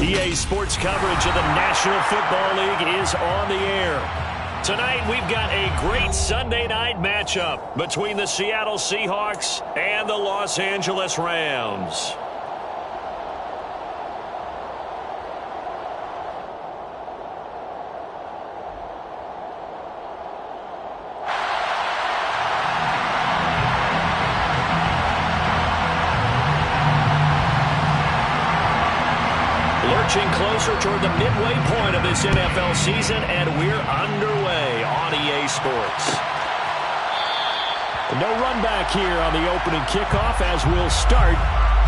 EA Sports coverage of the National Football League is on the air. Tonight, we've got a great Sunday night matchup between the Seattle Seahawks and the Los Angeles Rams. Lurching closer toward the midway point of this NFL season, and we're underway on EA Sports. No run back here on the opening kickoff as we'll start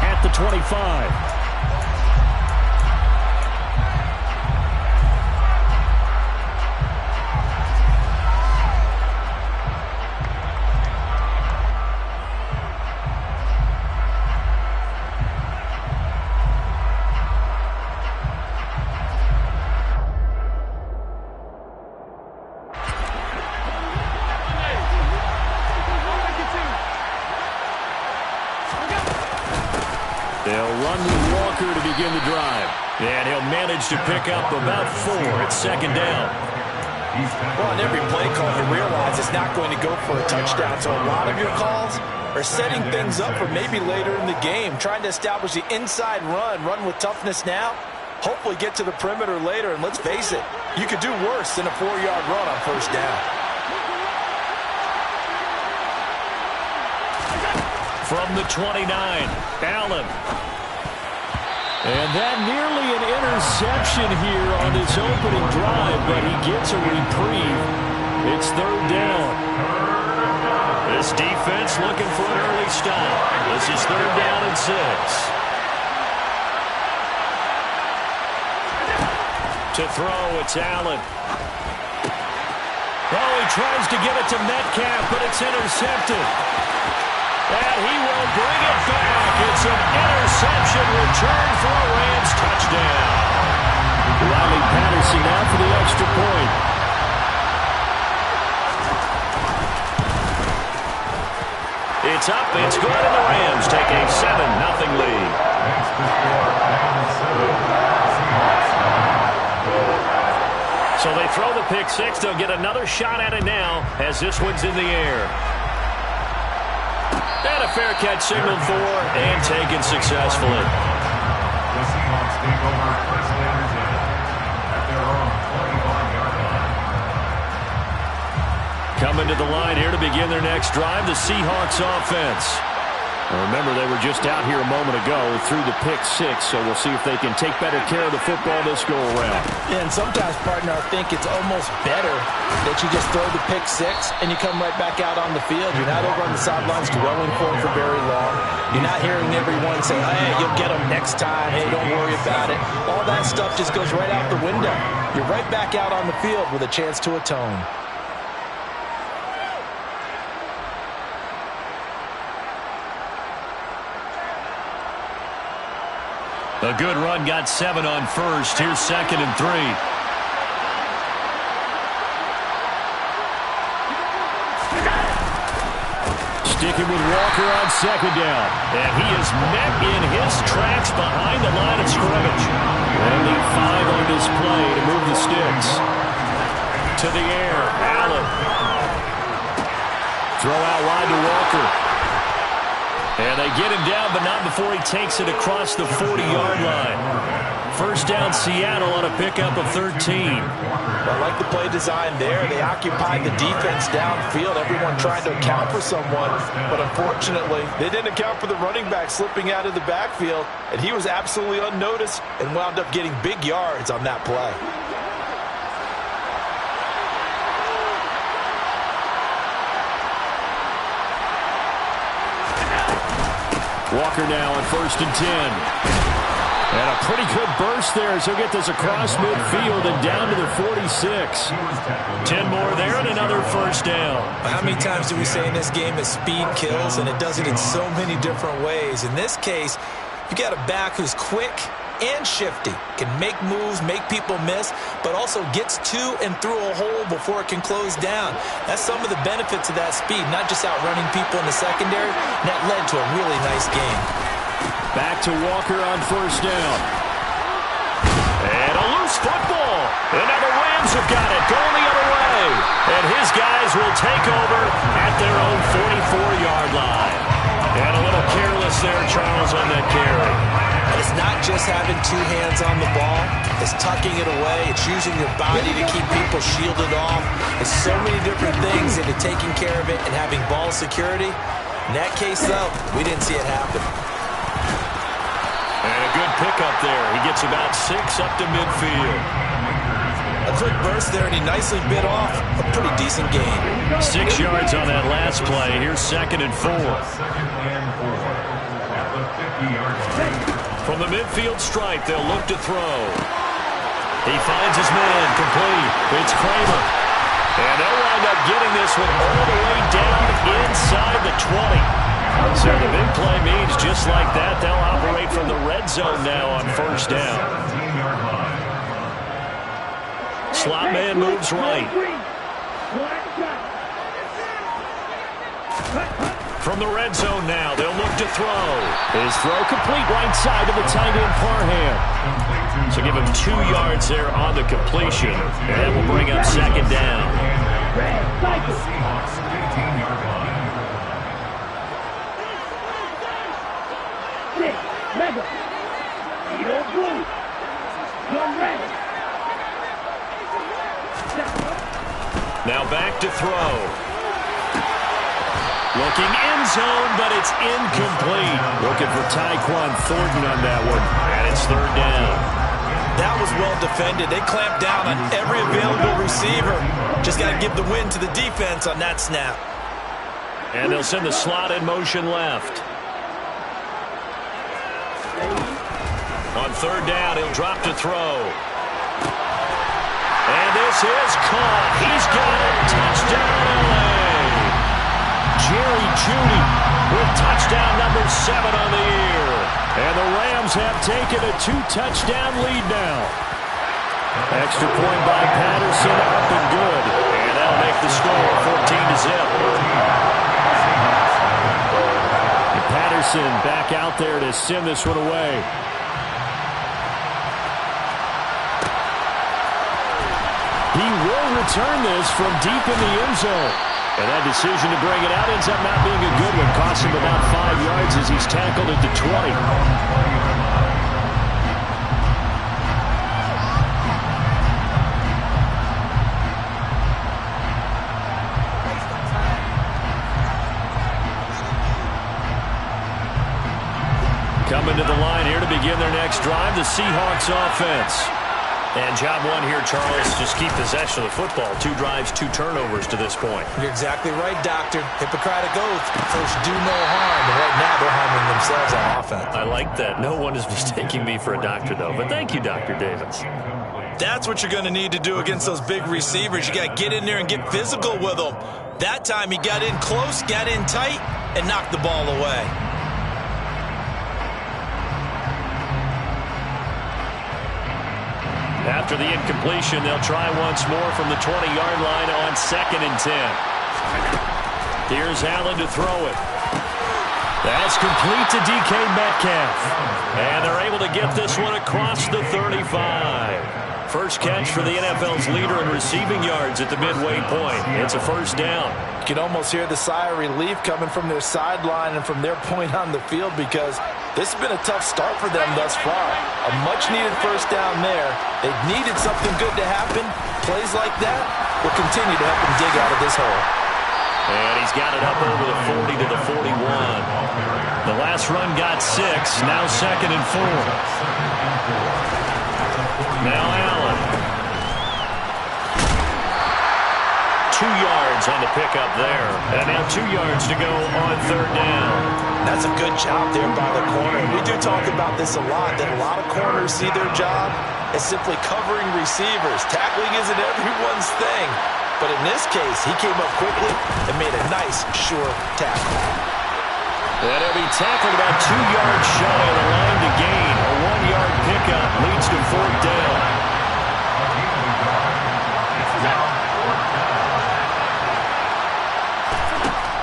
at the 25. They'll run with Walker to begin the drive. And he'll manage to pick up about 4 at second down. Well, on every play call, you realize it's not going to go for a touchdown. So a lot of your calls are setting things up for maybe later in the game, trying to establish the inside run with toughness now, hopefully get to the perimeter later. And let's face it, you could do worse than a 4-yard run on first down. From the 29, Allen. And that nearly an interception here on this opening drive, but he gets a reprieve. It's third down. This defense looking for an early stop. This is third down and 6. To throw, it's Allen. Oh, he tries to give it to Metcalf, but it's intercepted. And he will bring it back. It's an interception return for a Rams touchdown. Riley Patterson now for the extra point. It's up, it's good, and the Rams take a 7-0 lead. So they throw the pick six. They'll get another shot at it now as this one's in the air. And a fair catch signaled for and taken successfully. The Seahawks take over first and 10 at their own 25-yard line. Coming to the line here to begin their next drive, the Seahawks offense. Remember, they were just out here a moment ago through the pick six, so we'll see if they can take better care of the football this go-around. Yeah, and sometimes, partner, I think it's almost better that you just throw the pick six and you come right back out on the field. You're not over on the sidelines dwelling for it for very long. You're not hearing everyone say, hey, you'll get them next time. Hey, don't worry about it. All that stuff just goes right out the window. You're right back out on the field with a chance to atone. A good run, got 7 on first. Here's 2nd and 3. Sticking with Walker on 2nd down. And he is met in his tracks behind the line of scrimmage. And the 5 on display to move the sticks. To the air, Allen. Throw out wide to Walker. And they get him down, but not before he takes it across the 40-yard line. First down, Seattle on a pickup of 13. I like the play design there. They occupied the defense downfield, everyone trying to account for someone. But unfortunately, they didn't account for the running back slipping out of the backfield. And he was absolutely unnoticed and wound up getting big yards on that play. Walker now on 1st and 10. And a pretty good burst there as he'll get this across midfield and down to the 46. 10 more there and another first down. How many times do we say in this game that speed kills, and it does it in so many different ways? In this case, you got a back who's quick and shifty, can make moves, make people miss, but also gets to and through a hole before it can close down. That's some of the benefits of that speed, not just outrunning people in the secondary. And that led to a really nice game. Back to Walker on 1st down. And a loose football. And now the Rams have got it, going the other way. And his guys will take over at their own 44-yard line. And a little careless there, Charles, on that carry. It's not just having two hands on the ball. It's tucking it away. It's using your body to keep people shielded off. There's so many different things into taking care of it and having ball security. In that case, though, we didn't see it happen. And a good pickup there. He gets about 6 up to midfield. A quick burst there, and he nicely bit off a pretty decent gain. 6 yards on that last play. Here's 2nd and 4. From the midfield stripe, they'll look to throw. He finds his man, complete. It's Kramer. And they'll wind up getting this one all the way down inside the 20. So the big play means just like that, they'll operate from the red zone now on 1st down. Slot man moves right. From the red zone now, they'll look to throw. His throw complete right side to the tight end Parham. So give him 2 yards there on the completion. And that will bring up 2nd down. Now back to throw. Looking end zone, but it's incomplete. Looking for Tyquan Thornton on that one. And it's 3rd down. That was well defended. They clamped down on every available receiver. Just got to give the win to the defense on that snap. And they'll send the slot in motion left. On 3rd down, he'll drop to throw. And this is caught. He's got it. Touchdown, LA. Jerry Jeudy with touchdown number 7 on the year. And the Rams have taken a 2-touchdown lead now. Extra point by Patterson, up and good. And that'll make the score 14-0. And Patterson back out there to send this one away. He will return this from deep in the end zone. And that decision to bring it out ends up not being a good one. Costs him about 5 yards as he's tackled at the 20. Coming to the line here to begin their next drive, the Seahawks offense. And job 1 here, Charles, just keep possession of the football. 2 drives, 2 turnovers to this point. You're exactly right, Doctor. Hippocratic oath. First, do no harm. And right now, they're harming themselves on offense. I like that. No one is mistaking me for a doctor, though. But thank you, Dr. Davis. That's what you're going to need to do against those big receivers. You got to get in there and get physical with them. That time, he got in close, got in tight, and knocked the ball away. After the incompletion, they'll try once more from the 20-yard line on 2nd and 10. Here's Allen to throw it. That's complete to DK Metcalf. And they're able to get this one across the 35. First catch for the NFL's leader in receiving yards at the midway point. It's a 1st down. You can almost hear the sigh of relief coming from their sideline and from their point on the field because this has been a tough start for them thus far. A much-needed 1st down there. They needed something good to happen. Plays like that will continue to help them dig out of this hole. And he's got it up over the 40 to the 41. The last run got 6. Now 2nd and 4. Now Allen. 2 yards on the pickup there. And now 2 yards to go on 3rd down. That's a good job there by the corner. We do talk about this a lot, that a lot of corners see their job as simply covering receivers. Tackling isn't everyone's thing. But in this case, he came up quickly and made a nice, sure tackle. And he'll be tackled about 2 yards shy of the line to gain. A 1-yard pickup leads to 4th down.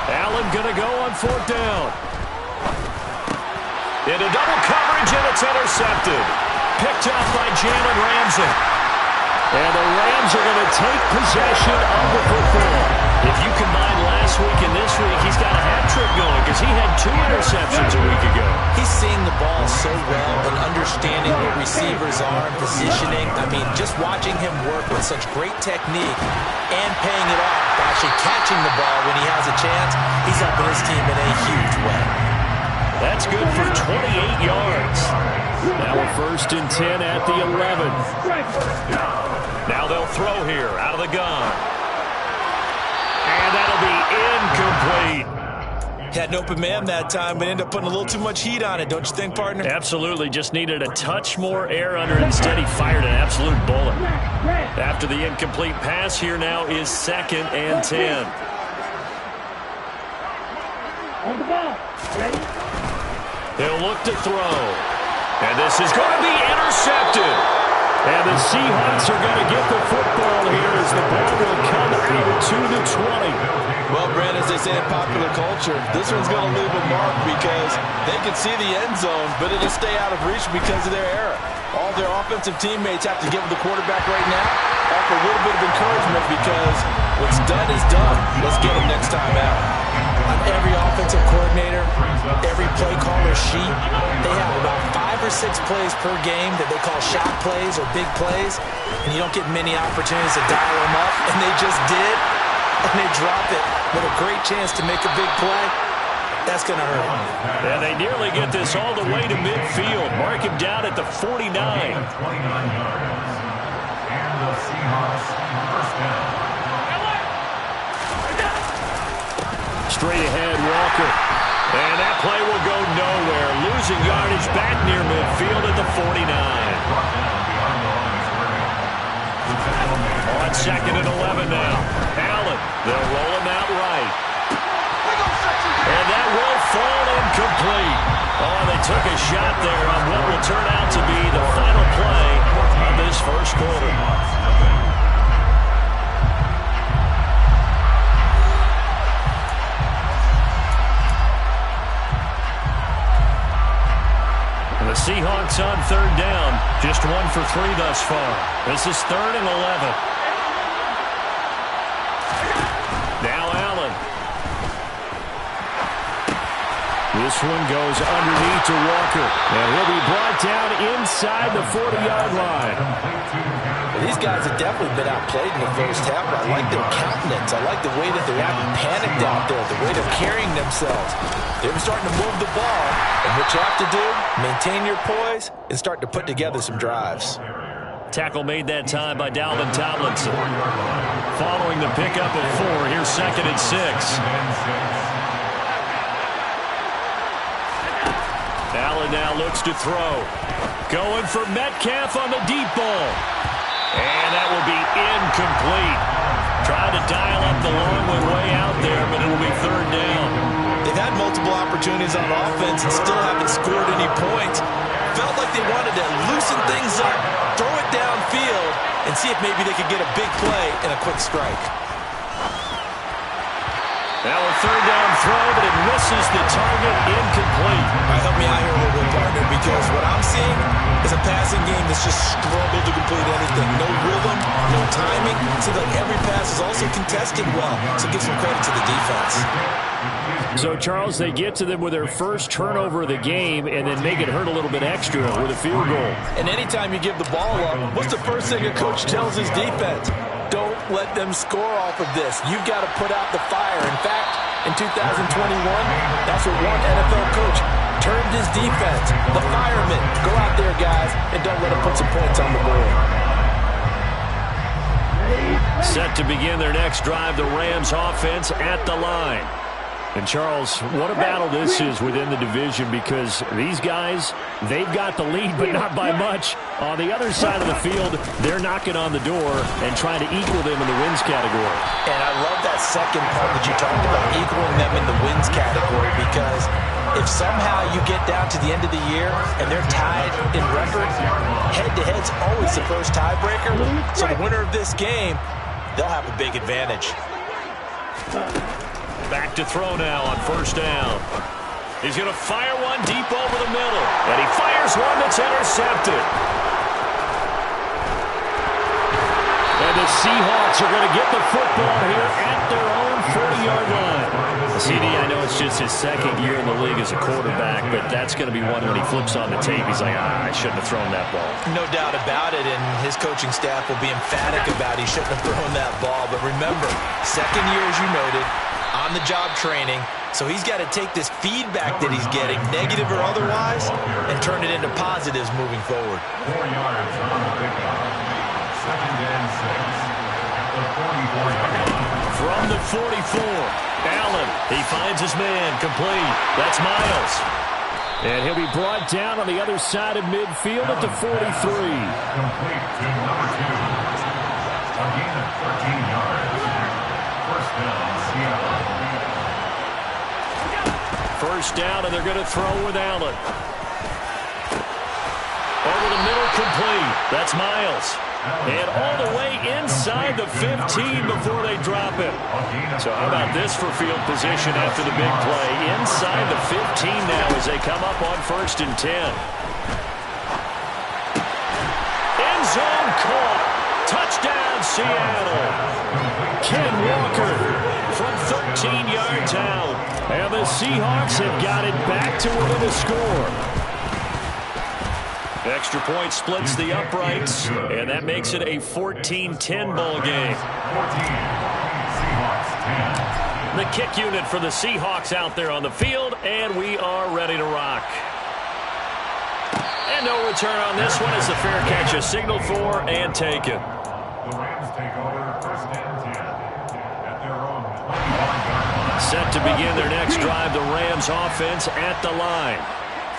Allen going to go on 4th down. Into double coverage, and it's intercepted. picked up by Jalen Ramsey. And the Rams are going to take possession of the football. If you combine last week and this week, he's got a hat trick going because he had 2 interceptions a week ago. He's seeing the ball so well and understanding where receivers are and positioning. I mean, just watching him work with such great technique and paying it off by actually catching the ball when he has a chance, he's helping his team in a huge way. That's good for 28 yards. Now a 1st and 10 at the 11. Now they'll throw here out of the gun. And that'll be incomplete. Had an open man that time, but ended up putting a little too much heat on it, don't you think, partner? Absolutely. Just needed a touch more air under it. Instead, he fired an absolute bullet. After the incomplete pass, here now is 2nd and 10. On the ball. Ready? They'll look to throw. And this is going to be intercepted. And the Seahawks are going to get the football here as the ball will come out to the 20. Well, Brent, as they say in popular culture, this one's going to leave a mark because they can see the end zone, but it'll stay out of reach because of their error. All their offensive teammates have to give the quarterback right now offer a little bit of encouragement because what's done is done. Let's get them next time out. On every offensive coordinator, every play caller sheet, they have about 5 or 6 plays per game that they call shot plays or big plays, and you don't get many opportunities to dial them up, and they just did, and they drop it with a great chance to make a big play. That's going to hurt them. And they nearly get this all the way to midfield. Mark him down at the 49. 29 yards. And the Seahawks first down. Straight ahead, Walker. And that play will go nowhere. Losing yardage back near midfield at the 49. On 2nd and 11 now. Allen, they'll roll him out right. And that will fall incomplete. Oh, they took a shot there on what will turn out to be the final play of this first quarter. The Seahawks on 3rd down. Just 1 for 3 thus far. This is 3rd and 11. Now Allen. This one goes underneath to Walker. And he'll be brought down inside the 40-yard line. Well, these guys have definitely been outplayed in the first half, but I like their countenance. I like the way that they're acting panicked out there, the way they're carrying themselves. They're starting to move the ball, and what you have to do, maintain your poise and start to put together some drives. Tackle made that time by Dalvin Tomlinson. Following the pickup of 4, here's 2nd and 6. Allen now looks to throw. Going for Metcalf on the deep ball. And that will be incomplete. Trying to dial up the long one way out there, but it'll be 3rd down. They've had multiple opportunities on offense and still haven't scored any points. Felt like they wanted to loosen things up, throw it downfield, and see if maybe they could get a big play and a quick strike. Now a 3rd down throw, but it misses the target, incomplete. All right, help me out here a little bit, partner, because what I'm seeing is a passing game that's just struggled to complete anything. No rhythm, no timing. Seems like every pass is also contested well, so give some credit to the defense. So, Charles, they get to them with their first turnover of the game and then make it hurt a little bit extra with a field goal. And anytime you give the ball up, what's the first thing a coach tells his defense? Don't let them score off of this. You've got to put out the fire. In fact, in 2021, that's what one NFL coach termed his defense, the firemen. Go out there, guys, and don't let them put some points on the board. Set to begin their next drive, the Rams offense at the line. And, Charles, what a battle this is within the division because these guys, they've got the lead, but not by much. On the other side of the field, they're knocking on the door and trying to equal them in the wins category. And I love that second part that you talked about, equaling them in the wins category, because if somehow you get down to the end of the year and they're tied in record, head-to-head's always the first tiebreaker. So the winner of this game, they'll have a big advantage. Back to throw now on 1st down. He's going to fire one deep over the middle. And he fires one that's intercepted. And the Seahawks are going to get the football here at their own 40-yard line. CD, I know it's just his second year in the league as a quarterback, but that's going to be one when he flips on the tape. He's like, I shouldn't have thrown that ball. No doubt about it, and his coaching staff will be emphatic about he shouldn't have thrown that ball. But remember, second year, as you noted, on-the-job training, so he's got to take this feedback that he's getting, negative or otherwise, and turn it into positives moving forward. 4 yards on the pickup. 2nd and 6 at the 44-yard line. From the 44, Allen, he finds his man, complete. That's Miles. And he'll be brought down on the other side of midfield at the 43. Complete to number 2. A gain of 13 yards. First down, Seattle. First down, and they're going to throw with Allen. Over the middle, complete. That's Miles. And all the way inside the 15 before they drop it. So how about this for field position after the big play? Inside the 15 now as they come up on 1st and 10. End zone caught. Touchdown, Seattle. Ken Walker from 13 yards out. And the Seahawks have got it back to within a score. Extra point splits the uprights, and that makes it a 14-10 ball game. 14. Seahawks 10. The kick unit for the Seahawks out there on the field, and we are ready to rock. And no return on this one as the fair catch is signaled for and taken. The Rams take over 1st and 10 at their own 21-yard line. Set to begin their next drive, the Rams offense at the line.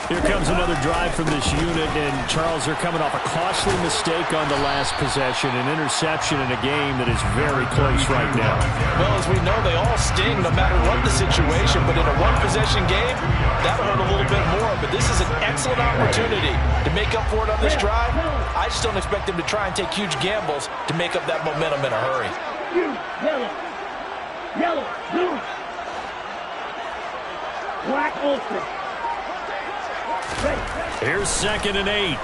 Here comes another drive from this unit, and Charles, they're coming off a costly mistake on the last possession, an interception in a game that is very close right now. Well, as we know, they all sting no matter what the situation, but in a one-possession game, that'll hurt a little bit more. But this is an excellent opportunity to make up for it on this drive. I just don't expect them to try and take huge gambles to make up that momentum in a hurry. Yellow, blue, black, ultra. Here's 2nd and 8.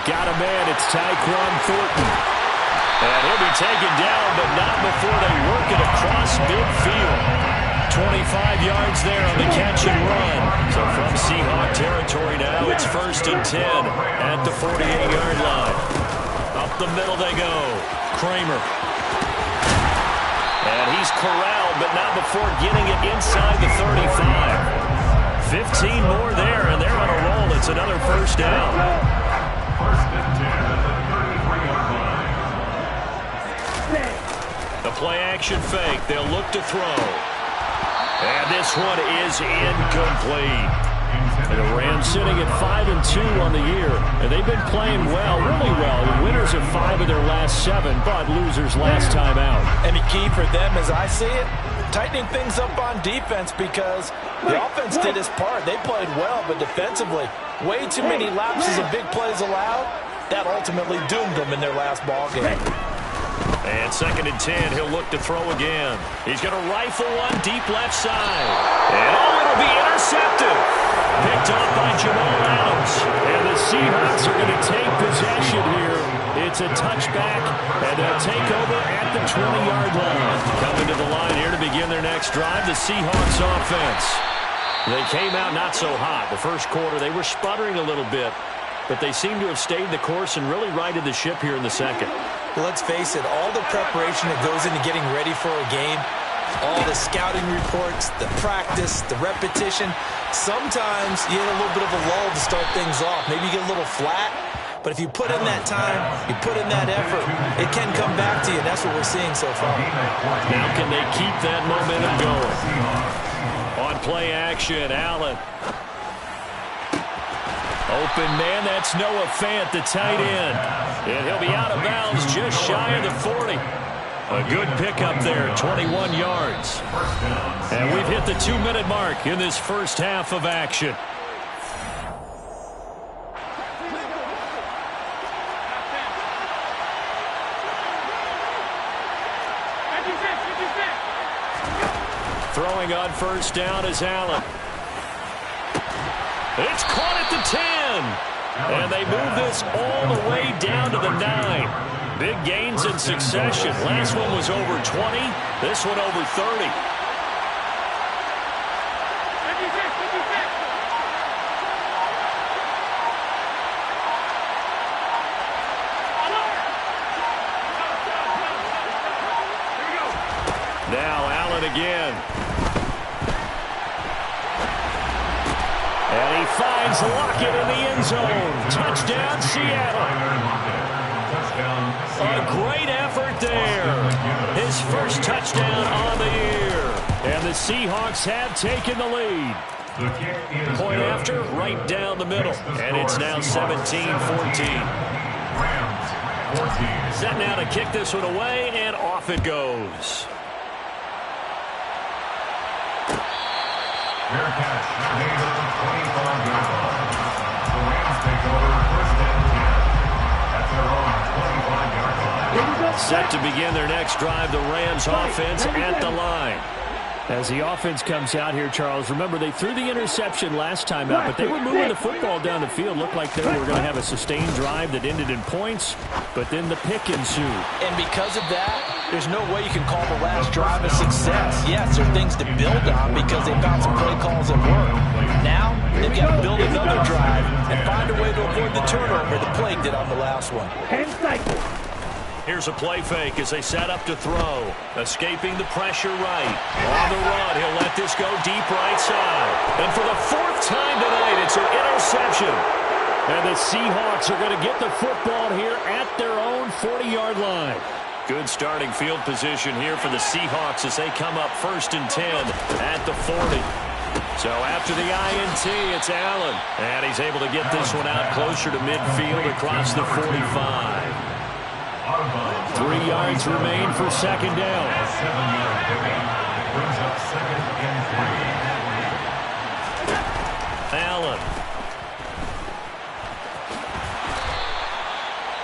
Got a man, it's Tyquan Thornton. And he'll be taken down, but not before they work it across midfield. 25 yards there on the catch and run. So from Seahawk territory now, it's 1st and 10 at the 48-yard line. Up the middle they go. Kramer. And he's corralled, but not before getting it inside the 35. 15 more there, and they're on a roll. It's another first down. 1st and 10 at the 34-yard line. The play-action fake. They'll look to throw. And this one is incomplete. And the Rams sitting at 5-2 on the year. And they've been playing well, really well. The winners of 5 of their last 7, but losers last time out. And the key for them, as I see it, tightening things up on defense, because the offense did its part. They played well, but defensively, way too many lapses of big plays allowed. That ultimately doomed them in their last ball game. And 2nd and 10, he'll look to throw again. He's going to rifle one deep left side. And it'll be intercepted. Picked off by Jamal Adams. And the Seahawks are going to take possession here. It's a touchback, and they'll take over at the 20-yard line. Coming to the line here to begin their next drive, the Seahawks offense. They came out not so hot. The first quarter, they were sputtering a little bit, but they seem to have stayed the course and really righted the ship here in the second. Well, let's face it, all the preparation that goes into getting ready for a game, all the scouting reports, the practice, the repetition, sometimes you get a little bit of a lull to start things off. Maybe you get a little flat, but if you put in that time, you put in that effort, it can come back to you, and that's what we're seeing so far. Now can they keep that momentum going? On play action, Allen. Open man, that's Noah Fant, the tight end. And he'll be out of bounds just shy of the 40. A good pickup there, 21 yards. And we've hit the 2-minute mark in this first half of action. Throwing on first down is Allen. It's caught at the 10. And they move this all the way down to the 9. Big gains in succession. Last one was over 20. This one over 30. Now Allen again. And he finds Lockett in the end zone. Touchdown, Seattle. A great effort there. His first touchdown on the year. And the Seahawks have taken the lead. Point after, right down the middle. And it's now 17-14. Set now to kick this one away, and off it goes. Fair catch, made at the 25-yard line. The Rams take over first and 10 at their own 25-yard line. Set to begin their next drive, the Rams offense at the line. As the offense comes out here, Charles, remember they threw the interception last time out, but they were moving the football down the field. Looked like they were going to have a sustained drive that ended in points, but then the pick ensued. And because of that, there's no way you can call the last drive a success. Yes, there are things to build on because they found some play calls that work. Now, they've got to build another drive and find a way to avoid the turnover the play did on the last one. Here's a play fake as they set up to throw. Escaping the pressure right. On the run, he'll let this go deep right side. And for the 4th time tonight, it's an interception. And the Seahawks are going to get the football here at their own 40-yard line. Good starting field position here for the Seahawks as they come up 1st and 10 at the 40. So after the INT, it's Allen. And he's able to get this one out closer to midfield across the 45. 3 yards remain for second down. 7-yard pickup brings up 2nd and 3. Allen.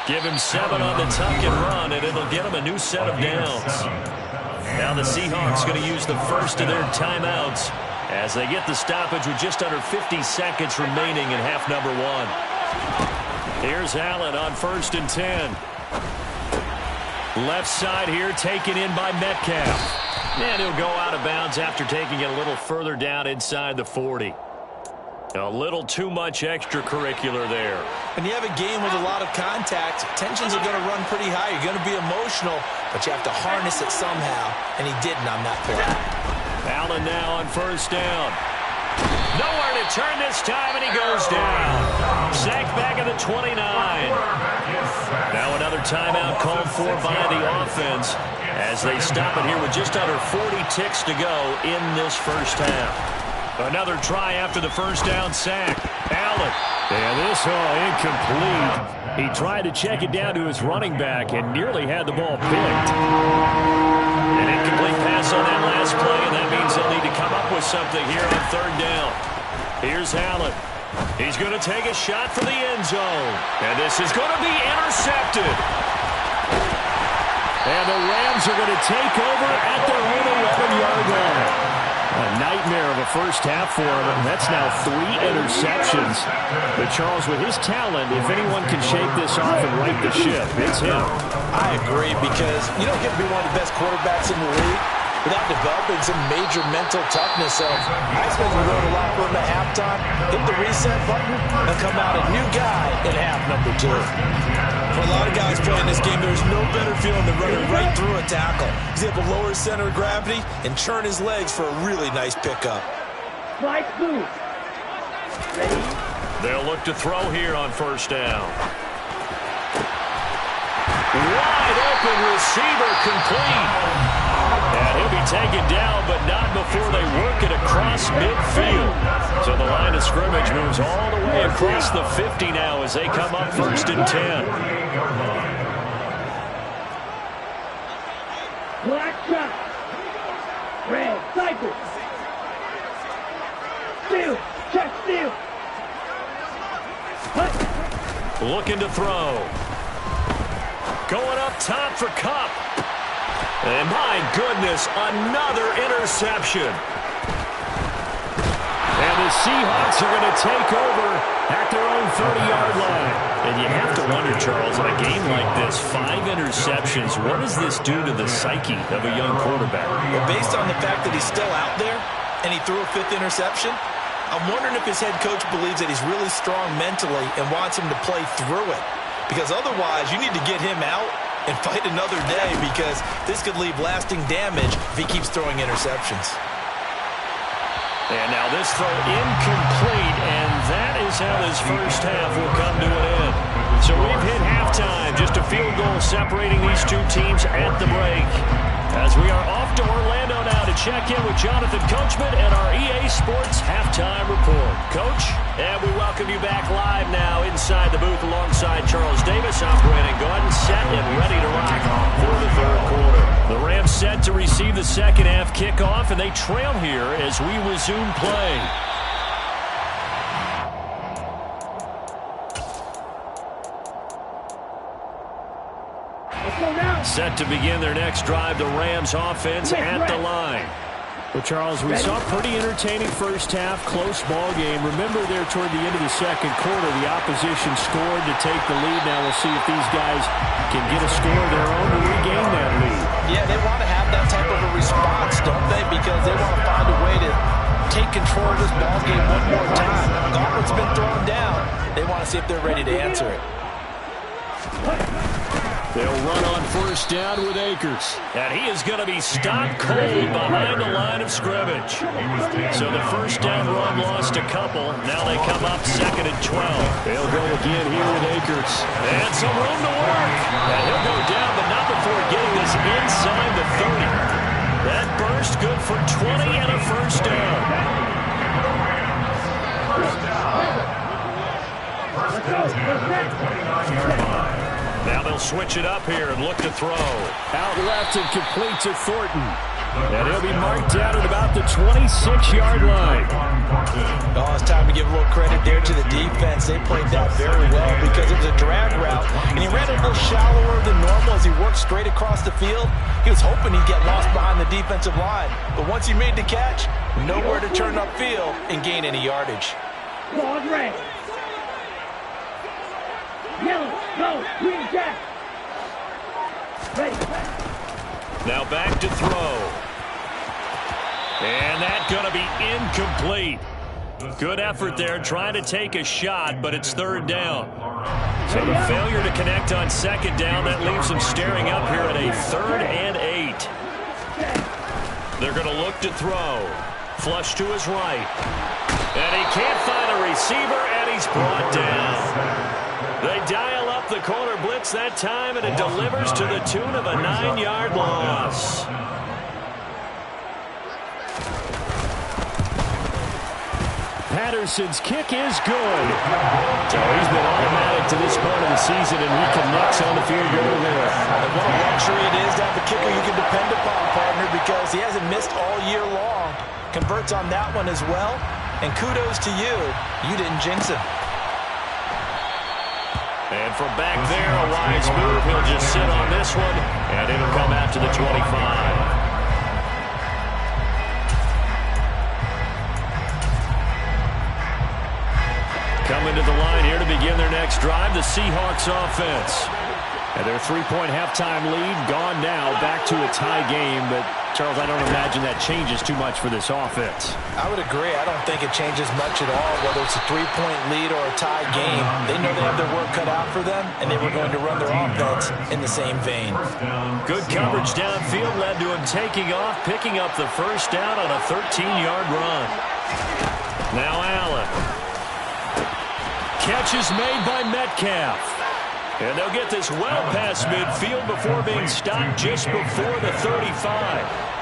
Give him 7 on the tuck and run, and it'll get him a new set of downs. Now the Seahawks going to use the first of their timeouts as they get the stoppage with just under 50 seconds remaining in half number 1. Here's Allen on 1st and 10. Left side here taken in by Metcalf. And he'll go out of bounds after taking it a little further down inside the 40. A little too much extracurricular there. When you have a game with a lot of contact, tensions are going to run pretty high. You're going to be emotional, but you have to harness it somehow, and he didn't on that play. Allen now on 1st down. Nowhere to turn this time, and he goes down. Sacked back at the 29. Now another timeout called for by the offense as they stop it here with just under 40 ticks to go in this first half. Another try after the 1st down sack. Allen. And this incomplete. He tried to check it down to his running back and nearly had the ball picked. An incomplete pass on that last play, and that means they'll need to come up with something here on 3rd down. Here's Allen. He's going to take a shot for the end zone. And this is going to be intercepted. And the Rams are going to take over at their own 11-yard line. A nightmare of a first half for him, and that's now 3 interceptions. But Charles, with his talent, if anyone can shake this off and right the ship, it's him. I agree, because you don't get to be one of the best quarterbacks in the league without developing some major mental toughness. So I expect him to go to the locker room at halftime, hit the reset button, and come out a new guy in half number 2. For a lot of guys playing this game, there's no better feeling than running right through a tackle. He's able to lower his center of gravity and churn his legs for a really nice pickup. Slide move. Ready? They'll look to throw here on 1st down. Wide open receiver complete. And he'll be taken down, but not before they work it across midfield. So the line of scrimmage moves all the way across the 50 now as they come up 1st and 10. Black shot. Red cycle. Steal. Check steal. Looking to throw. Going up top for Kupp. And my goodness, another interception. And And the Seahawks are going to take over at their own 30-yard line. And you have to wonder, Charles, in a game like this, 5 interceptions, what does this do to the psyche of a young quarterback? Well, based on the fact that he's still out there and he threw a 5th interception, I'm wondering if his head coach believes that he's really strong mentally and wants him to play through it. Because otherwise, you need to get him out and fight another day, because this could leave lasting damage if he keeps throwing interceptions. And now this throw incomplete, and that is how this first half will come to an end. So we've hit halftime, just a field goal separating these two teams at the break. As we are off to Orlando now to check in with Jonathan Coachman and our EA Sports Halftime Report. Coach, and we welcome you back live now inside the booth alongside Charles Davis, operating gun, set and ready to rock for the third quarter. The Rams set to receive the second half kickoff, and they trail here as we resume play. Set to begin their next drive, the Rams offense at the line. Well, Charles, we saw a pretty entertaining first half, close ball game. Remember there toward the end of the second quarter, the opposition scored to take the lead. Now we'll see if these guys can get a score of their own to regain that lead. Yeah, they want to have that type of a response, don't they? Because they want to find a way to take control of this ball game one more time. The gauntlet's been thrown down. They want to see if they're ready to answer it. They'll run on first down with Akers. And he is going to be stopped cold behind the line of scrimmage. So the first down run lost a couple. Now they come up 2nd and 12. They'll go again here with Akers. And some room to work. And he'll go down, but not before getting this inside the 30. That burst good for 20 and a first down. First down, 29-yard line. Now they'll switch it up here and look to throw. Out left and complete to Thornton. And he'll be marked down at about the 26-yard line. Oh, it's time to give a little credit there to the defense. They played that very well because it was a drag route, and he ran a little shallower than normal as he worked straight across the field. He was hoping he'd get lost behind the defensive line. But once he made the catch, nowhere to turn upfield and gain any yardage. Ball red. Yellow, go, green jack. Ready. Now back to throw. And that's going to be incomplete. Good effort there trying to take a shot, but it's third down. So the failure to connect on second down, that leaves them staring up here at a 3rd and 8. They're going to look to throw. Flush to his right. And he can't find a receiver, and he's brought down. They dial up the corner blitz that time, and it delivers to the tune of a 9-yard loss. Patterson's kick is good. So he's been automatic to this part of the season, and he connects on the field goal there. And what a luxury it is to have a kicker you can depend upon, partner, because he hasn't missed all year long. Converts on that one as well, and kudos to you. You didn't jinx him. And from back there, a wise move. He'll just sit on this one, and it'll come out to the 25. Coming to the line here to begin their next drive, the Seahawks offense. And their 3-point halftime lead gone now, back to a tie game. But, Charles, I don't imagine that changes too much for this offense. I would agree. I don't think it changes much at all, whether it's a 3-point lead or a tie game. They know they have their work cut out for them, and they were going to run their offense in the same vein. Good coverage downfield led to him taking off, picking up the first down on a 13-yard run. Now Allen. Catch is made by Metcalf. And they'll get this well past midfield before being stopped just before the 35.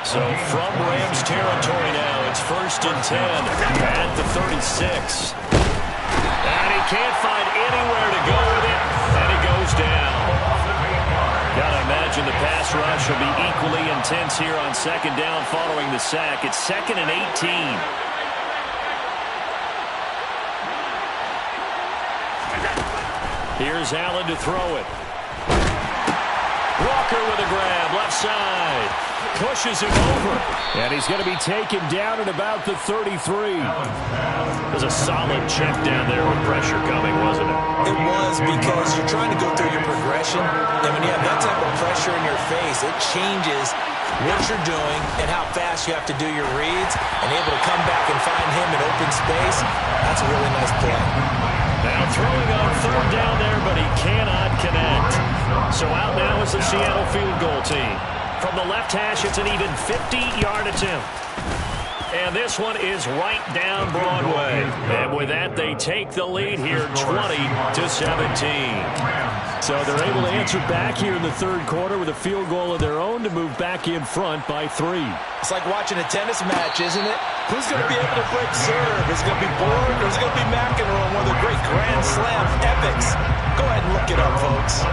So from Rams territory now, it's 1st and 10 at the 36. And he can't find anywhere to go with it, and he goes down. Gotta imagine the pass rush will be equally intense here on second down following the sack. It's 2nd and 18. Here's Allen to throw it. Walker with a grab. offside. Pushes him over. And he's going to be taken down at about the 33. It was a solid check down there with pressure coming, wasn't it? It was, because you're trying to go through your progression, and when you have that type of pressure in your face, it changes what you're doing and how fast you have to do your reads, and able to come back and find him in open space. That's a really nice play. Now throwing on third down there, but he cannot connect. So out now is the Seattle field goal team. From the left hash, it's an even 50-yard attempt. And this one is right down Broadway. And with that, they take the lead here 20-17. So they're able to answer back here in the third quarter with a field goal of their own to move back in front by 3. It's like watching a tennis match, isn't it? Who's going to be able to break serve? Is it going to be Borg, or is it going to be McEnroe, one of the great Grand Slam epics? Go ahead and look it up, folks.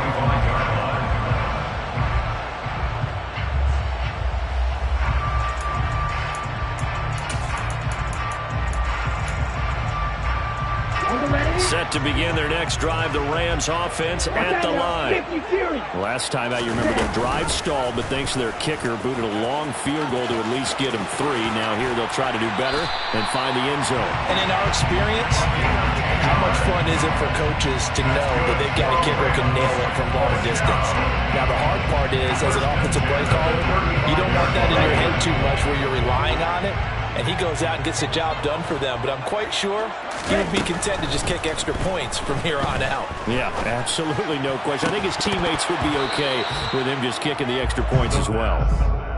Set to begin their next drive, the Rams offense at the line. Last time out, you remember the drive stalled, but thanks to their kicker, booted a long field goal to at least get them 3. Now here they'll try to do better and find the end zone. And in our experience, how much fun is it for coaches to know that they've got a kicker who can nail it from long distance? Now the hard part is, as an offensive play caller, you don't want that in your head too much where you're relying on it. And he goes out and gets the job done for them. But I'm quite sure he would be content to just kick extra points from here on out. Yeah, absolutely no question. I think his teammates would be okay with him just kicking the extra points as well.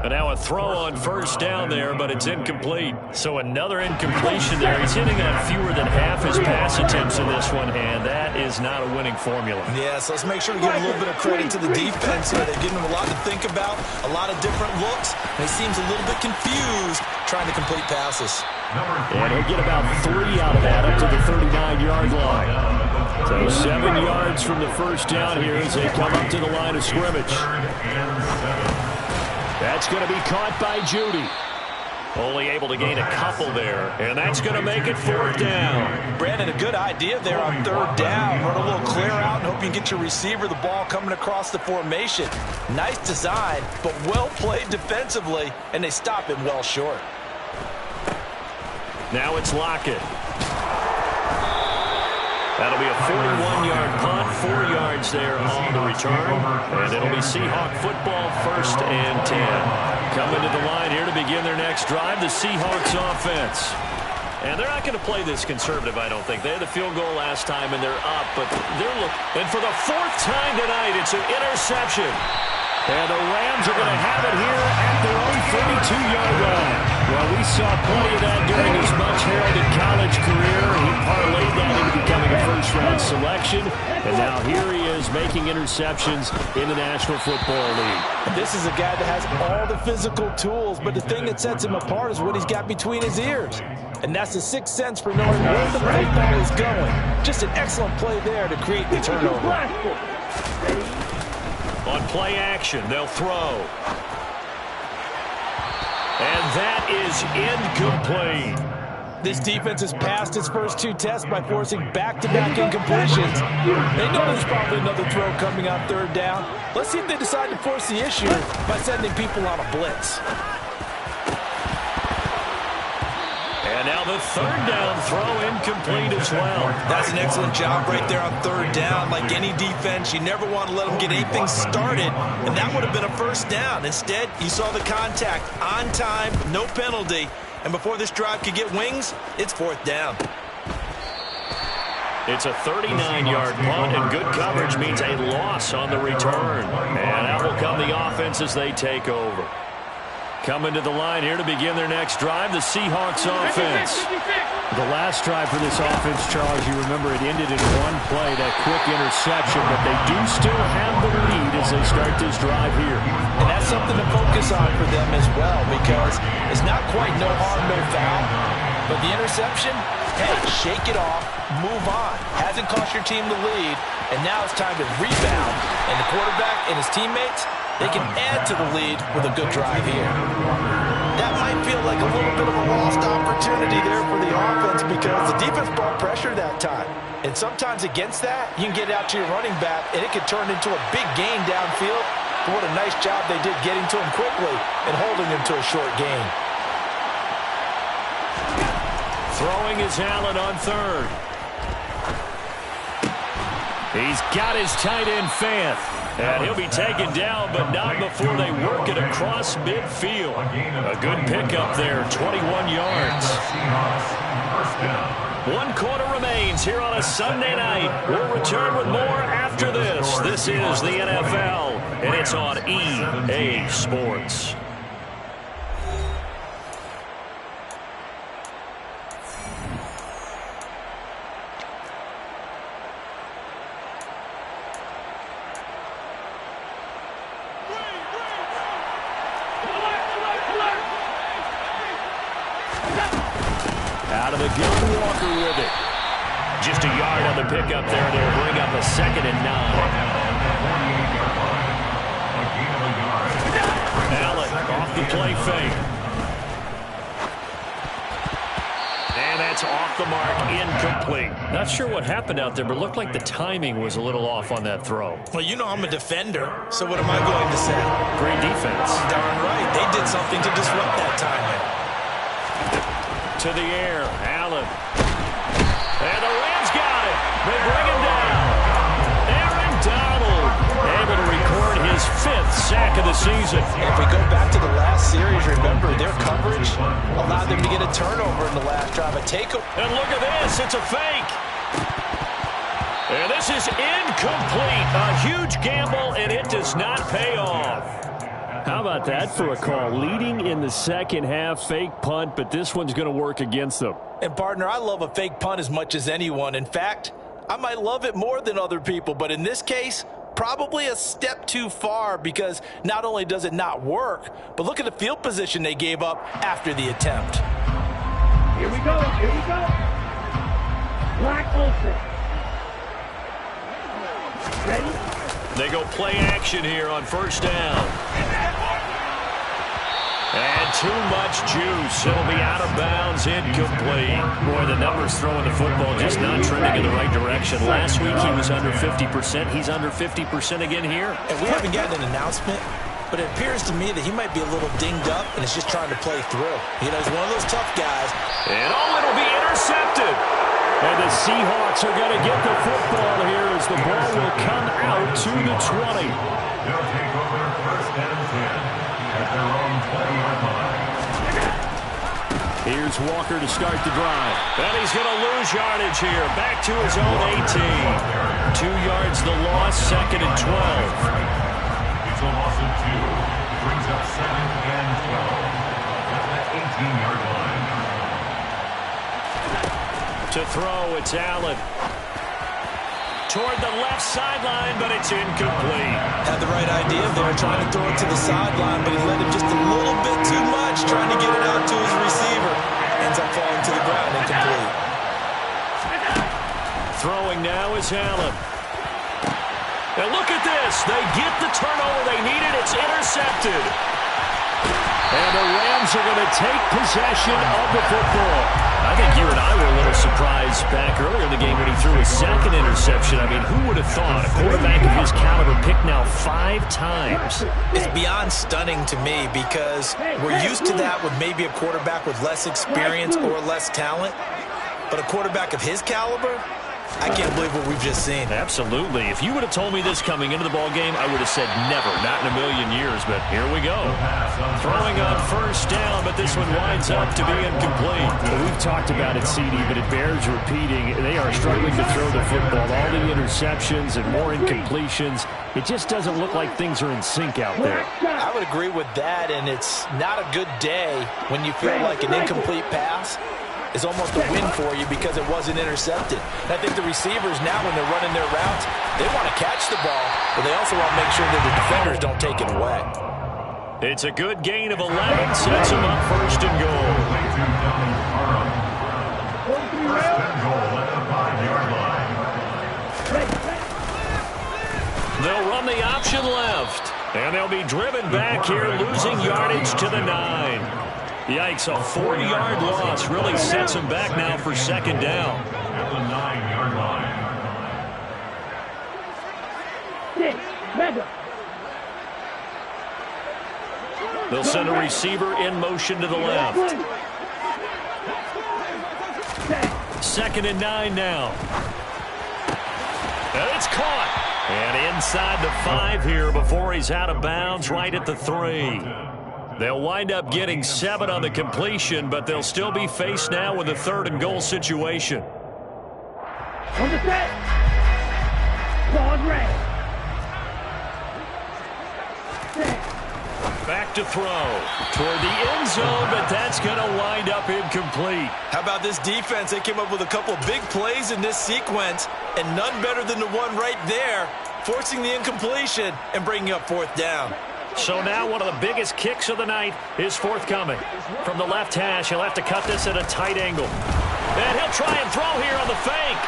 And now a throw on first down there, but it's incomplete. So another incompletion there. He's hitting on fewer than half his pass attempts in this one, and that is not a winning formula. Yes, let's make sure we give a little bit of credit to the defense here. They've given him a lot to think about, a lot of different looks, and he seems a little bit confused trying to complete passes. And he'll get about 3 out of that up to the 39-yard line. So 7 yards from the first down here as they come up to the line of scrimmage. That's going to be caught by Judy. Only able to gain a couple there, and that's going to make it 4th down. Brandon, a good idea there on 3rd down. Run a little clear out and hope you can get your receiver the ball coming across the formation. Nice design, but well played defensively, and they stop him well short. Now it's Lockett. That'll be a 41-yard punt, 4 yards there on the return. And it'll be Seahawk football, 1st and 10. Coming to the line here to begin their next drive, the Seahawks offense. And they're not going to play this conservative, I don't think. They had the field goal last time, and they're up. But they're looking. And for the 4th time tonight, it's an interception. And the Rams are going to have it here at their own 32-yard line. Well, we saw plenty of that during his much-heralded college career. He parlayed that into becoming a first-round selection. And now here he is making interceptions in the National Football League. This is a guy that has all the physical tools, but the thing that sets him apart is what he's got between his ears. And that's the sixth sense for knowing where the football is going. Just an excellent play there to create the turnover. On play action, they'll throw. And that is incomplete. This defense has passed its first 2 tests by forcing back-to-back incompletions. They know there's probably another throw coming on 3rd down. Let's see if they decide to force the issue by sending people on a blitz. And now the 3rd down throw incomplete as well. That's an excellent job right there on 3rd down. Like any defense, you never want to let them get anything started, and that would have been a 1st down. Instead, you saw the contact on time, no penalty, and before this drive could get wings, it's 4th down. It's a 39-yard punt, and good coverage means a loss on the return. And out will come the offense as they take over. Coming to the line here to begin their next drive, the Seahawks offense. The last drive for this offense, Charles, you remember it ended in one play, that quick interception, but they do still have the lead as they start this drive here. And that's something to focus on for them as well, because it's not quite no harm, no foul, but the interception, hey, shake it off, move on. Hasn't cost your team the lead, and now it's time to rebound. And the quarterback and his teammates, they can add to the lead with a good drive here. That might feel like a little bit of a lost opportunity there for the offense because the defense brought pressure that time. And sometimes against that, you can get out to your running back, and it could turn into a big gain downfield. But what a nice job they did getting to him quickly and holding him to a short gain. Throwing is Allen on third. He's got his tight end Fant. And he'll be taken down, but not before they work it across midfield. A good pickup there, 21 yards. 1 quarter remains here on a Sunday night. We'll return with more after this. This is the NFL, and it's on EA Sports. Out of the gun, Walker with it. Just a yard on the pickup there. They'll bring up a 2nd and 9. Allen off the play fake. And that's off the mark, incomplete. Not sure what happened out there, but it looked like the timing was a little off on that throw. Well, you know I'm a defender, so what am I going to say? Great defense. Darn right. They did something to disrupt that timing. To the air, Allen. And the Rams got it. They bring him down. Aaron Donald able to record his 5th sack of the season. If we go back to the last series, remember, their coverage allowed them to get a turnover in the last drive. And look at this. It's a fake. And this is incomplete. A huge gamble, and it does not pay off. How about that for a call? Leading in the second half, fake punt, but this one's going to work against them. And, partner, I love a fake punt as much as anyone. In fact, I might love it more than other people, but in this case, probably a step too far because not only does it not work, but look at the field position they gave up after the attempt. Here we go. Here we go. Black Olsen. Ready? They go play action here on 1st down. And too much juice. It'll be out of bounds, incomplete. Boy, the numbers throwing the football just not trending in the right direction. Last week he was under 50%. He's under 50% again here. And we haven't gotten an announcement, but it appears to me that he might be a little dinged up and is just trying to play through. You know, he's one of those tough guys. And it'll be intercepted. And the Seahawks are going to get the football here as the ball will come out to the 20. They'll take over 1st and 10 at their own 20-yard line. Here's Walker to start the drive. And he's going to lose yardage here. Back to his own 18. 2 yards the loss, 2nd and 12. It's a loss of 2. Brings up 2nd and 12 at the 18-yard line. To throw, it's Allen. Toward the left sideline, but it's incomplete. Had the right idea there, trying to throw it to the sideline, but he led him just a little bit too much, trying to get it out to his receiver. Ends up falling to the ground, incomplete. Throwing now is Allen. And look at this. They get the turnover they needed. It's intercepted. And the Rams are going to take possession of the football. I think you and I were a little surprised back earlier in the game when he threw his 2nd interception. I mean, who would have thought a quarterback of his caliber picked now 5 times? It's beyond stunning to me because we're used to that with maybe a quarterback with less experience or less talent. But a quarterback of his caliber, I can't believe what we've just seen. Absolutely. If you would have told me this coming into the ball game, I would have said never, not in a million years. But here we go. Throwing on 1st down, but this one winds up to be incomplete. Well, we've talked about it, CD, but it bears repeating. They are struggling to throw the football. All the interceptions and more incompletions. It just doesn't look like things are in sync out there. I would agree with that, and it's not a good day when you feel like an incomplete pass is almost a win for you because it wasn't intercepted. And I think the receivers now, when they're running their routes, they want to catch the ball, but they also want to make sure that the defenders don't take it away. It's a good gain of 11. Sets them up 1st and goal. First and goal at the 5-yard line. They'll run the option left. And they'll be driven back here, losing yardage to the 9. Yikes, a 40-yard loss really sets them back now for 2nd down. At the 9-yard line. 6, Mega. They'll send a receiver in motion to the left. 2nd and 9 now. And it's caught. And inside the 5 here before he's out of bounds right at the 3. They'll wind up getting 7 on the completion, but they'll still be faced now with a 3rd and goal situation. On the set. Ball red. Back to throw toward the end zone, but that's going to wind up incomplete. How about this defense? They came up with a couple big plays in this sequence, and none better than the one right there, forcing the incompletion and bringing up 4th down. So now one of the biggest kicks of the night is forthcoming. From the left hash, he'll have to cut this at a tight angle. And he'll try and throw here on the fake.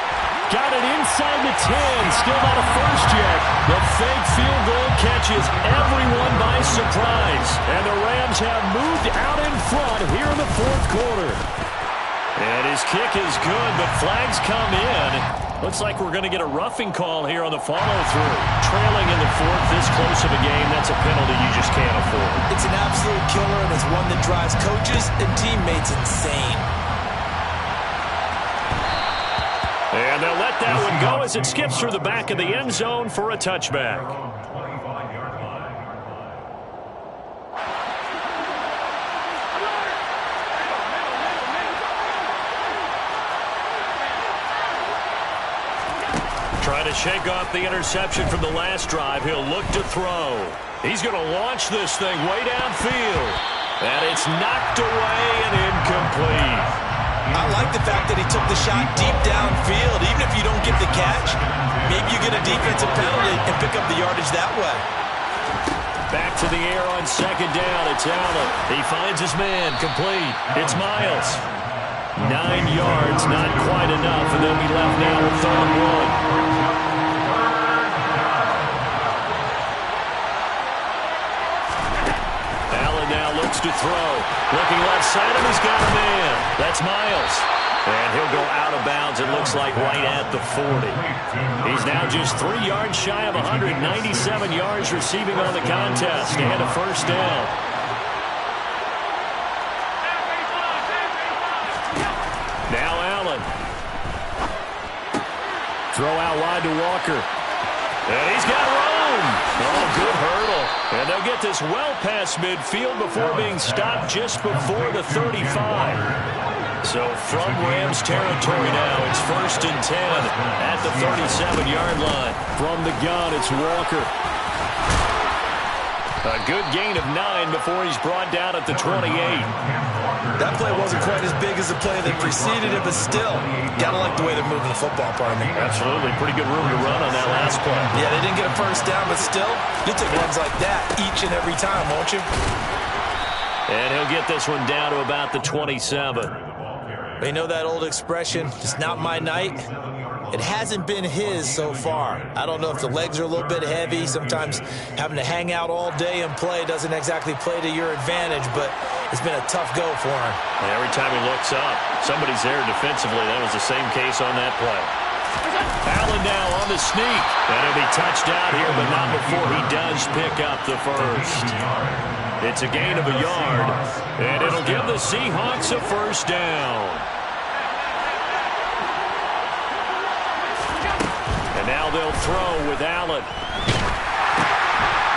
Got it inside the 10. Still not a first yet. The fake field goal catches everyone by surprise. And the Rams have moved out in front here in the 4th quarter. And his kick is good, but flags come in. Looks like we're going to get a roughing call here on the follow-through. Trailing in the 4th, this close of a game, that's a penalty you just can't afford. It's an absolute killer, and it's one that drives coaches and teammates insane. And they'll let that one go as it skips through the back of the end zone for a touchback. Trying to shake off the interception from the last drive. He'll look to throw. He's going to launch this thing way downfield. And it's knocked away and incomplete. I like the fact that he took the shot deep downfield. Even if you don't get the catch, maybe you get a defensive penalty and pick up the yardage that way. Back to the air on 2nd down. It's Allen. He finds his man. Complete. It's Miles. 9 yards, not quite enough, and they'll be left now with 3rd and 1. Looks to throw. Looking left side, and he's got a man. That's Miles. And he'll go out of bounds, it looks like, right at the 40. He's now just 3 yards shy of 197 yards receiving on the contest. And a 1st down. Now Allen. Throw out wide to Walker. And he's got room. Oh, good hurdle. And they'll get this well past midfield before being stopped just before the 35. So from Rams territory now, it's 1st and 10 at the 37-yard line. From the gun, it's Walker. A good gain of 9 before he's brought down at the 28. That play wasn't quite as big as the play that preceded it, but still, gotta like the way they're moving the football, pardon me. Absolutely. Pretty good room to run on that last play. Yeah, they didn't get a 1st down, but still, you'll take runs like that each and every time, won't you? And he'll get this one down to about the 27. You know that old expression, it's not my night? It hasn't been his so far. I don't know if the legs are a little bit heavy. Sometimes having to hang out all day and play doesn't exactly play to your advantage, but it's been a tough go for him. And every time he looks up, somebody's there defensively. That was the same case on that play. Allen now on the sneak. And he'll be touched out here, but not before he does pick up the 1st. It's a gain of a yard, and it'll give the Seahawks a 1st down. Now they'll throw with Allen.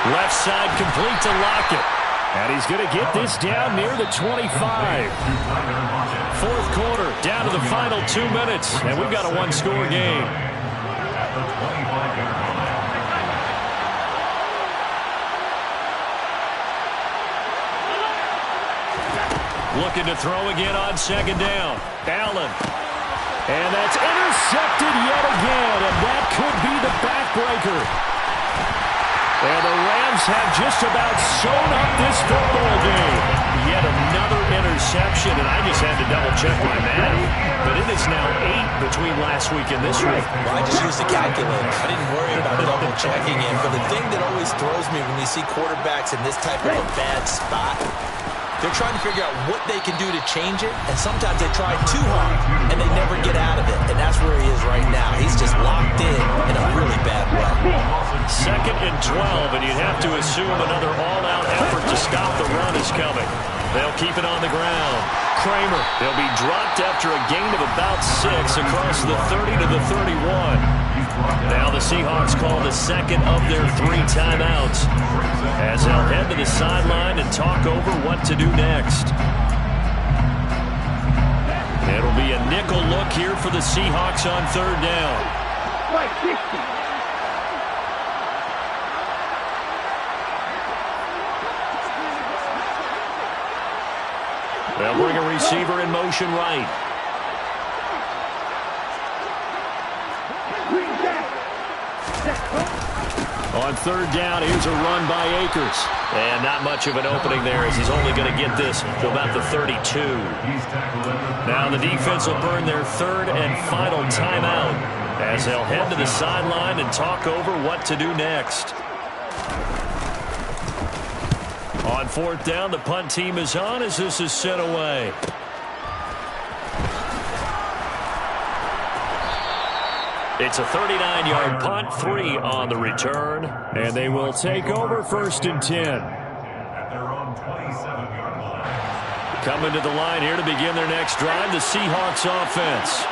Left side complete to Lockett. And he's going to get this down near the 25. 4th quarter, down to the final 2 minutes. And we've got a 1-score game. Looking to throw again on 2nd down. Allen. And that's intercepted yet again, and that could be the backbreaker. And the Rams have just about sewn up this football game. Yet another interception, and I just had to double-check my math. But it is now 8 between last week and this week. Well, I just used a calculator. I didn't worry about double-checking it. But the thing that always throws me when you see quarterbacks in this type of a bad spot, They're trying to figure out what they can do to change it, and sometimes they try too hard, and they never get out of it, and that's where he is right now. He's just locked in a really bad way. 2nd and 12, and you'd have to assume another all-out effort to stop the run is coming. They'll keep it on the ground. Kramer, they'll be dropped after a gain of about 6 across the 30 to the 31. Now the Seahawks call the second of their 3 timeouts as they'll head to the sideline and talk over what to do next. It'll be a nickel look here for the Seahawks on 3rd down. Right, 60. They'll bring a receiver in motion right. On 3rd down, here's a run by Akers. And not much of an opening there as he's only going to get this to about the 32. Now the defense will burn their 3rd and final timeout as they'll head to the sideline and talk over what to do next. On 4th down, the punt team is on as this is sent away. It's a 39-yard punt, 3 on the return, and they will take over 1st and 10. At their own 27-yard line. Coming to the line here to begin their next drive, the Seahawks offense.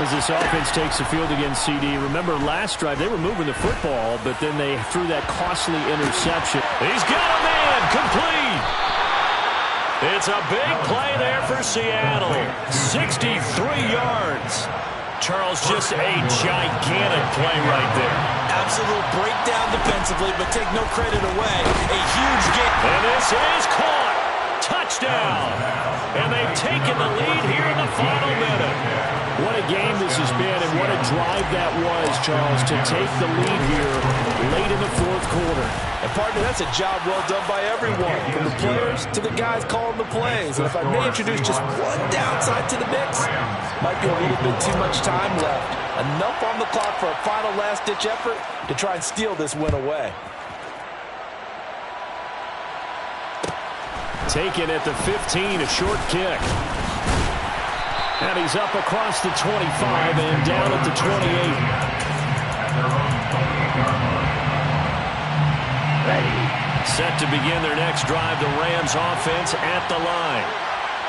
As this offense takes the field against CD, remember last drive they were moving the football, but then they threw that costly interception. He's got a man, complete. It's a big play there for Seattle. 63 yards. Charles, just a gigantic play right there. Absolute breakdown defensively, but take no credit away. A huge game. And this is caught. Touchdown. And they've taken the lead here in the final minute. What a game this has been, and what a drive that was, Charles, to take the lead here late in the 4th quarter. And, partner, that's a job well done by everyone, from the players to the guys calling the plays. And if I may introduce just one downside to the mix, might be a little bit too much time left. Enough on the clock for a final last-ditch effort to try and steal this win away. Taken at the 15, a short kick. And he's up across the 25 and down at the 28. Set to begin their next drive, the Rams offense at the line.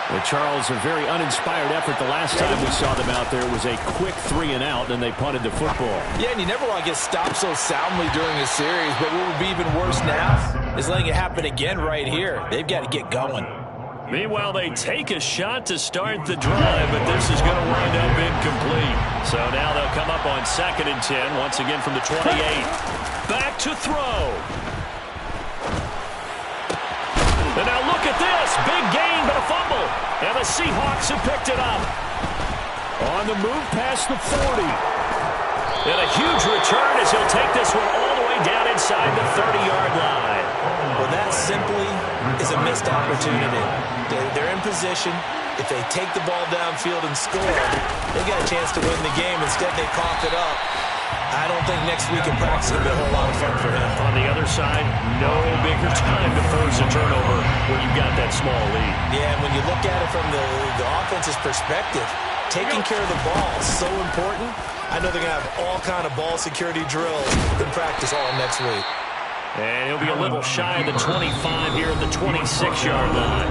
Well, Charles, a very uninspired effort the last time we saw them out there was a quick 3 and out, and they punted the football. Yeah, and you never want to get stopped so soundly during a series, but what would be even worse now is letting it happen again right here. They've got to get going. Meanwhile, they take a shot to start the drive, but this is going to wind up incomplete. So now they'll come up on 2nd and 10, once again from the 28. Back to throw. And now look at this. Big gain, but a fumble. And the Seahawks have picked it up. On the move past the 40. And a huge return as he'll take this one all the way down inside the 30-yard line. Well, that simply is a missed opportunity. They're in position. If they take the ball downfield and score, they got a chance to win the game. Instead, they coughed it up. I don't think next week in practice will be a whole lot of fun for him. On the other side, no bigger time to force a turnover when you've got that small lead. Yeah, and when you look at it from the offense's perspective, taking care of the ball is so important. I know they're going to have all kind of ball security drills in practice all next week. And he'll be a little shy of the 25 here at the 26-yard line.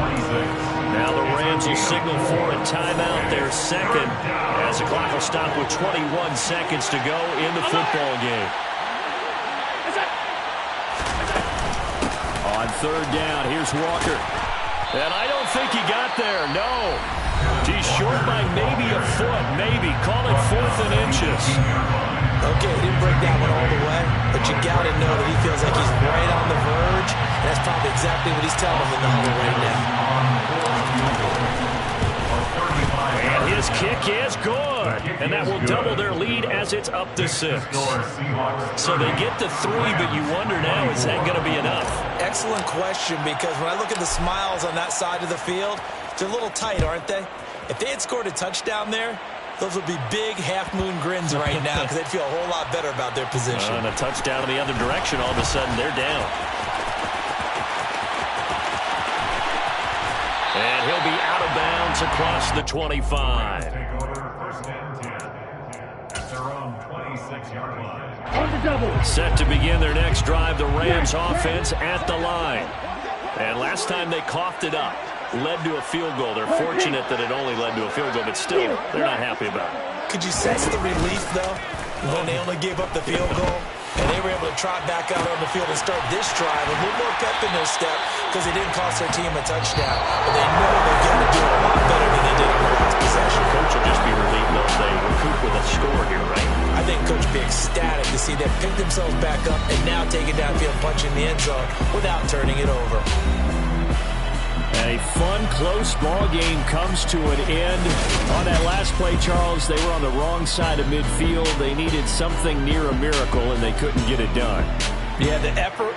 Now the Rams will signal for a timeout, their second, as the clock will stop with 21 seconds to go in the football game. On 3rd down, here's Walker. And I don't think he got there, no. He's short by maybe a foot, maybe. Call it 4th and inches. Okay, he didn't break that one all the way, but you got to know that he feels like he's right on the verge, and that's probably exactly what he's telling them in the huddle right now. And his kick is good, and that will double their lead as it's up to 6. So they get to 3, but you wonder now, is that going to be enough? Excellent question, because when I look at the smiles on that side of the field, they're a little tight, aren't they? If they had scored a touchdown there, those would be big half-moon grins right now because they'd feel a whole lot better about their position. And a touchdown in the other direction, all of a sudden they're down. distance across the 25. Take over first and 10 at their own 26-yard line. On the double. Set to begin their next drive, the Rams offense at the line. And last time they coughed it up, led to a field goal. They're fortunate that it only led to a field goal, but still, they're not happy about it. Could you sense the relief, though, when they only gave up the field goal? And they were able to trot back out on the field and start this drive a little more pep in their step because it didn't cost their team a touchdown. But they know they've got to do it a lot better than they did in the last possession. Coach will just be relieved they'll say recoup with a score here, right? I think Coach will be ecstatic to see them pick themselves back up and now take it downfield, punching the end zone without turning it over. And a fun, close ball game comes to an end. On that last play, Charles, they were on the wrong side of midfield. They needed something near a miracle, and they couldn't get it done. Yeah, the effort,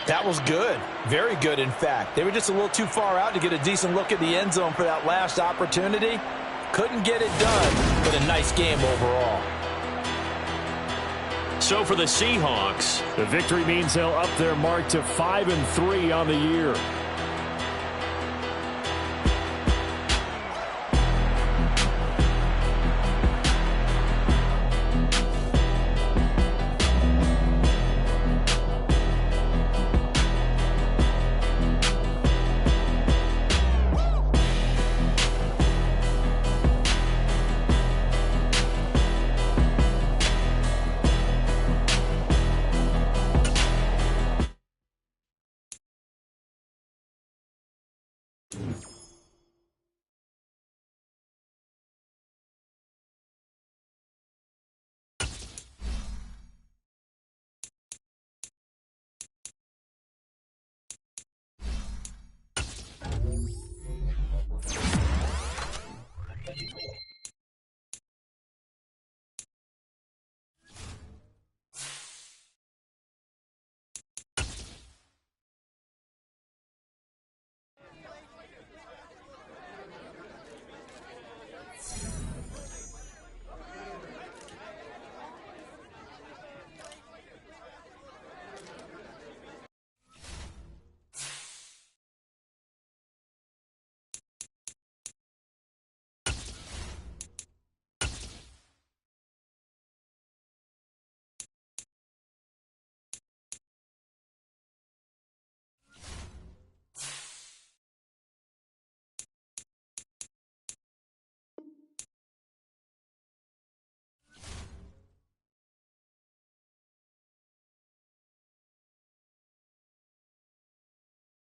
that was good. Very good, in fact. They were just a little too far out to get a decent look at the end zone for that last opportunity. Couldn't get it done, but a nice game overall. So for the Seahawks, the victory means they'll up their mark to 5-3 on the year.